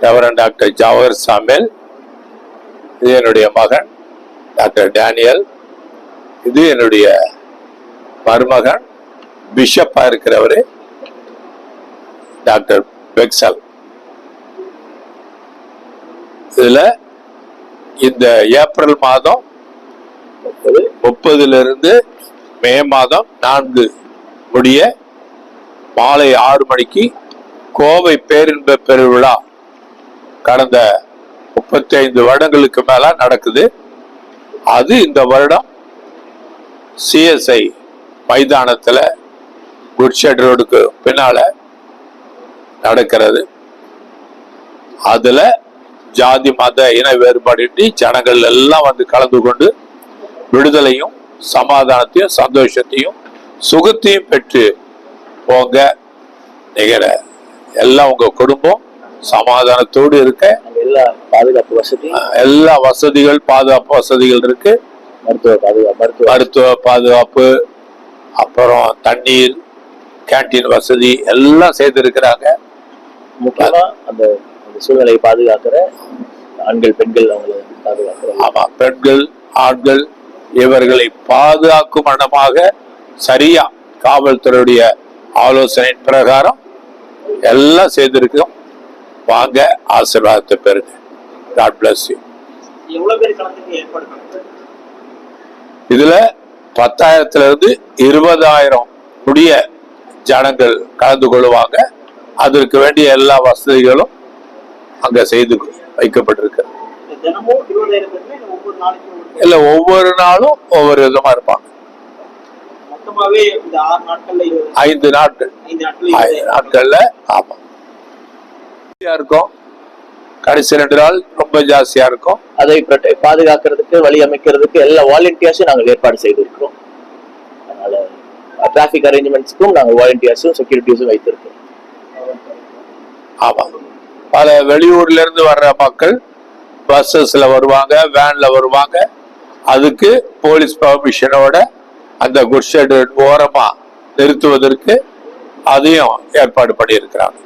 Reverend doctor Jawahar Samuel, இது என்னுடைய மகன் டாக்டர் டேனியல், இது என்னுடைய மருமகன் பிஷப்பா இருக்கிறவரு டாக்டர் பெக்சல். இதுல இந்த ஏப்ரல் மாதம் 30 மே மாதம் 4 முடிய மாலை 6 மணிக்கு கோவை பேரின்ப பெருவிழா கடந்த 35 வருடங்களுக்கு மேல நடக்குது. அது இந்த வருடம் சிஎஸ்ஐ மைதானத்துல குட்ஷெட் ரோடுக்கு பின்னால நடக்கிறது. அதுல ஜாதி மத இன வேறுபாடின்றி ஜனங்கள் எல்லாம் வந்து கலந்து கொண்டு விடுதலையும் சமாதானத்தையும் சந்தோஷத்தையும் சுகத்தையும் பெற்று போங்க. நிகர எல்லாம் உங்க குடும்பம் சமாதானத்தோடு இருக்க எல்லா வசதிகள் பாதுகாப்பு வசதிகள் இருக்கு. மருத்துவ பாதுகாப்பு, அப்புறம் தண்ணீர், கேண்டீன் வசதி எல்லாம் செய்திருக்கிறாங்க. முக்கியமா அந்த சூழ்நிலையை பாதுகாக்கிற ஆண்கள் பெண்கள் அவங்களை பாதுகாக்கிற. ஆமா, பெண்கள் ஆண்கள் இவர்களை பாதுகாக்கும் மனமாக சரியா காவல்துறையுடைய ஆலோசனை பிரகாரம் எல்லாம் செய்திருக்கோம். வாங்க, ஆசீர்வாதத்தை பெறுங்க. God bless you. இதுல 10,000 20,000 முடிய ஜனங்கள் கலந்து கொள்வாங்க. அதற்கு வேண்டிய எல்லா வசதிகளும் அங்க செய்து வைக்கப்பட்டிருக்கு. இல்ல, ஒவ்வொரு நாளும் ஒவ்வொரு விதமா இருப்பாங்க. 5 நாட்கள் 5 நாட்கள்ல. ஆமா, இருக்கும். கடைசி 2 நாள் ரொம்ப ஜாஸ்தியா இருக்கும். அதை பாதுகாக்கிறதுக்கு வழி அமைக்கிறதுக்கு எல்லா வாலண்டியர்ஸும் நாங்கள் ஏற்பாடு செய்திருக்கிறோம். அதனால டிராபிக் அரேஞ்ச்மெண்ட்ஸ்க்கும் நாங்கள் வாலண்டியர்ஸும் செக்யூரிட்டிஸும் வைத்திருக்கோம். ஆமா, பல வெளியூர்ல இருந்து வர்ற மக்கள் பஸ்ஸஸ்ல வருவாங்க, வேன்ல வருவாங்க. அதுக்கு போலீஸ் பர்மிஷனோட அந்த குட்ஷெட் ஓரமா நிறுத்துவதற்கு அதையும் ஏற்பாடு பண்ணி இருக்கிறாங்க.